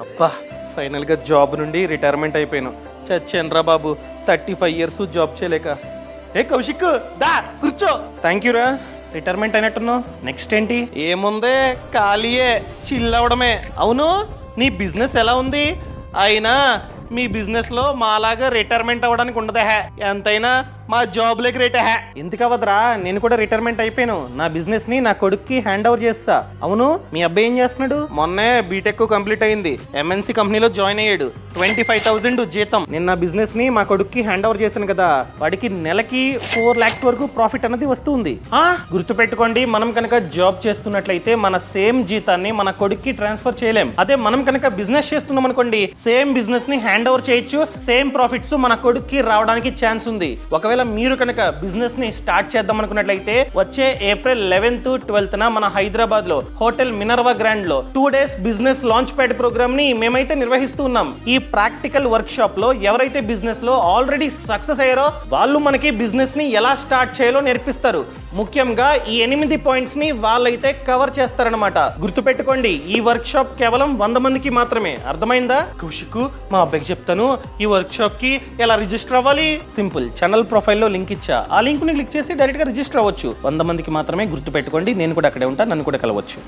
అబ్బా ఫైనల్గా జాబ్ నుండి రిటైర్మెంట్ అయిపోయాను. చచ్చానురా బాబు, 35 years జాబ్ చేయలేక. ఏ కౌశిక్ దా కూర్చో. థ్యాంక్ యూ రా. రిటైర్మెంట్ అయినట్టున్నావు, నెక్స్ట్ ఏంటి? ఏముందే ఖాళీయే, చిల్ అవడమే. అవును, నీ బిజినెస్ ఎలా ఉంది? అయినా మీ బిజినెస్లో మాలాగా రిటైర్మెంట్ అవ్వడానికి ఉండదా? ఎంతైనా మా జాబ్లోకి రేట్ ఎందుకు అవ్వదురా? నేను కూడా రిటైర్మెంట్ అయిపోయాను. నా బిజినెస్ ని నా కొడుక్కి హ్యాండ్ ఓవర్ చేస్తా. అవును, మీ అబ్బాయి ఏం చేస్తున్నాడు? మొన్నే బీటెక్ కంప్లీట్ అయింది, ఎంఎన్సీ కంపెనీలో జాయిన్ అయ్యాడు. 25,000 జీతం. నేను నా బిజినెస్ ని మా కొడుక్కి హ్యాండ్ ఓవర్ చేశాను కదా, వాడికి నెలకి 4 lakhs వరకు ప్రాఫిట్ అన్నది వస్తుంది. గుర్తుపెట్టుకోండి, మనం కనుక జాబ్ చేస్తున్నట్లయితే మన సేమ్ జీతాన్ని మన కొడుక్కి ట్రాన్స్ఫర్ చేయలేం. అదే మనం కనుక బిజినెస్ చేస్తున్నాం అనుకోండి, సేమ్ బిజినెస్ ని హ్యాండ్ ఓవర్ చేయొచ్చు, సేమ్ ప్రాఫిట్స్ మన కొడుక్కి రావడానికి ఛాన్స్ ఉంది. ఒకవేళ మీరు కనుక బిజినెస్ ని స్టార్ట్ చేద్దాం అనుకున్నట్లయితే వచ్చే April 11th 12th మన హైదరాబాద్ లో హోటల్ మినర్వా గ్రాండ్ లో 2 days business launch pad program ని మేమైతే నిర్వహిస్తూ ఉన్నాం. ఈ ప్రాక్టికల్ వర్క్ షాప్ లో ఎవరైతే బిజినెస్ లో ఆల్రెడీ సక్సెస్ అయ్యారో వాళ్ళు మనకి బిజినెస్ ని ఎలా స్టార్ట్ చేయాలో నేర్పిస్తారు. ముఖ్యంగా ఈ 8 పాయింట్స్ ని వాళ్ళైతే కవర్ చేస్తారనమాట. గుర్తుపెట్టుకోండి, ఈ వర్క్ షాప్ కేవలం 100 మందికి మాత్రమే. అర్థమైందా? కౌశిక్, మా అబ్బాయికి చెప్తాను, ఈ వర్క్ షాప్ కి ఎలా రిజిస్టర్ అవ్వాలి? సింపుల్, ఛానల్ ప్రొఫైల్లో లింక్ ఇచ్చా, ఆ లింక్ ని క్లిక్ చేసి డైరెక్ట్ గా రిజిస్టర్ అవ్వచ్చు. 100 మందికి మాత్రమే. గుర్తుపెట్టుకోండి, నేను కూడా అక్కడే ఉంటా, నన్ను కూడా కలవచ్చు.